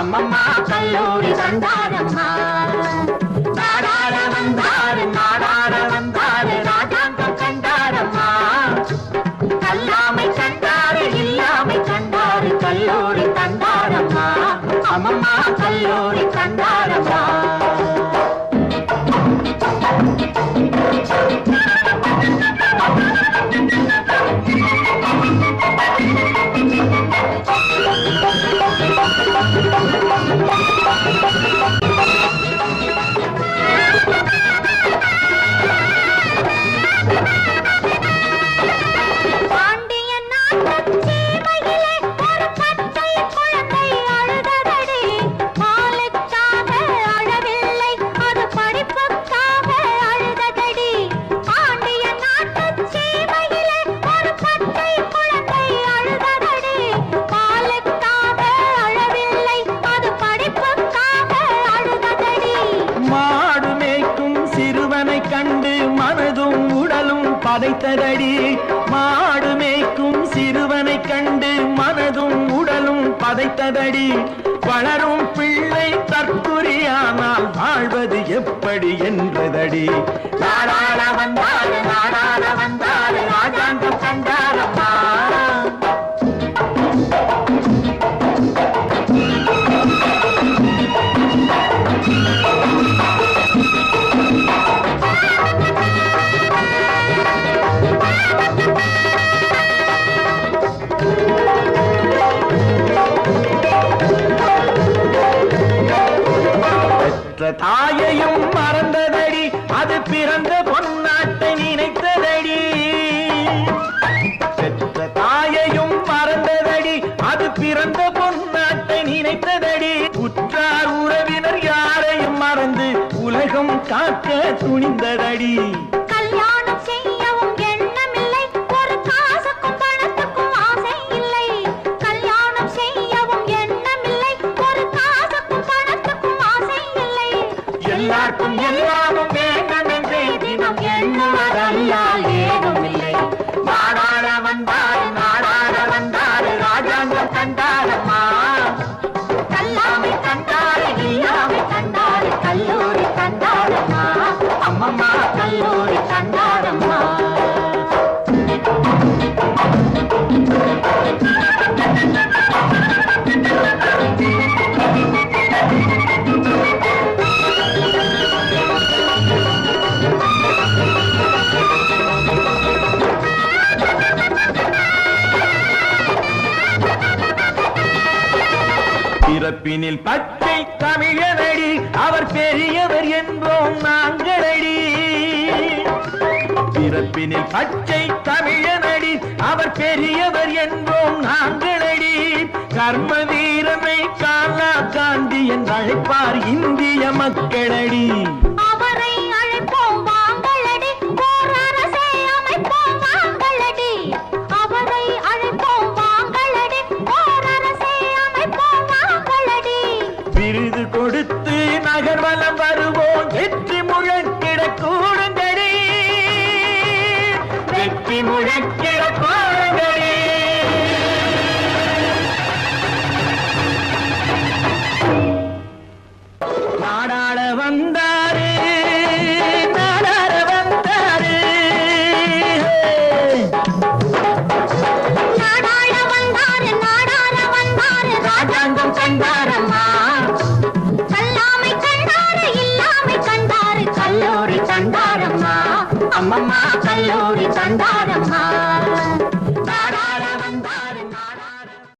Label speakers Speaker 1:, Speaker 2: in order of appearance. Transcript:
Speaker 1: அம்மம்மா கல்லூரி தந்தாரம்மா. நாடாட வந்தாரு நாடாட வந்தாரு ராஜாங்கம் கண்டாரம்மா. கல்லாமை கண்டாரு இல்லாமை கண்டாரு கல்லூரி தந்தாரம்மா. அம்மம்மா கல்லூரி தந்தாரம்மா. கண்டு மனதும் உடலும் பதைத்ததடி. மாடு மேய்க்கும் சிறுவனை கண்டு மனதும் உடலும் பதைத்ததடி. வளரும் பிள்ளை தற்குறியானால் வாழ்வது எப்படி என்றதடி. நாடாட வந்தாரு நாடாட வந்தாரு ராஜாங்கம் கண்டாரம்மா. தாயையும் மறந்ததடி, அது பிறந்த பொன்னாட்டை நினைத்ததடி. பெற்ற தாயையும் மறந்ததடி, அது பிறந்த பொன்னாட்டை நினைத்ததடி. உற்றார் உறவினர் யாரையும் மறந்து உலகம் காக்க துணிந்ததடி.
Speaker 2: கல்யாணம் செய்யவும் எண்ணமில்லை, ஒரு காசுக்கும் பணத்துக்கும் ஆசை இல்லை. கல்யாணம் செய்யவும் எண்ணமில்லை, ஒரு காசுக்கும் பணத்துக்கும் ஆசை இல்லை.
Speaker 1: எல்லாருக்கும் எல்லாமும் வேண்டும் என்றே தினம் எண்ணுவதல்லால் ஏதும் இல்லை. நாடாட வந்தாரு நாடாட வந்தாரு ராஜாங்கம் கண்டாரம்மா. கல்லாமை கண்டாரு இல்லாமை கண்டாரு கல்லூரி கண்டாரம்மா. அம்மம்மா கல்லூரி கண்டாரம்மா. பிறப்பினில் பச்சை தமிழனடி, அவர் பெரியவர் என்போம் நாங்களடி. பிறப்பினில் பச்சை தமிழனடி, அவர் பெரியவர் என்போம் நாங்களடி. கர்ம வீரனை காலா காந்தி என்று அழைப்பார் இந்திய மக்களடி.
Speaker 2: அவரை அழைப்போம் வாங்களடி, ஓர் அரசை அமைப்போம் வாங்களடி. அவரை அழைப்போம் வாங்களடி, ஓர் அரசை அமைப்போம் வாங்களடி.
Speaker 1: விருது கொடுத்து நகர்வலம் வருவோம், வெற்றி முழக்கிட கூடுங்கடி. வெற்றி முழக்கிட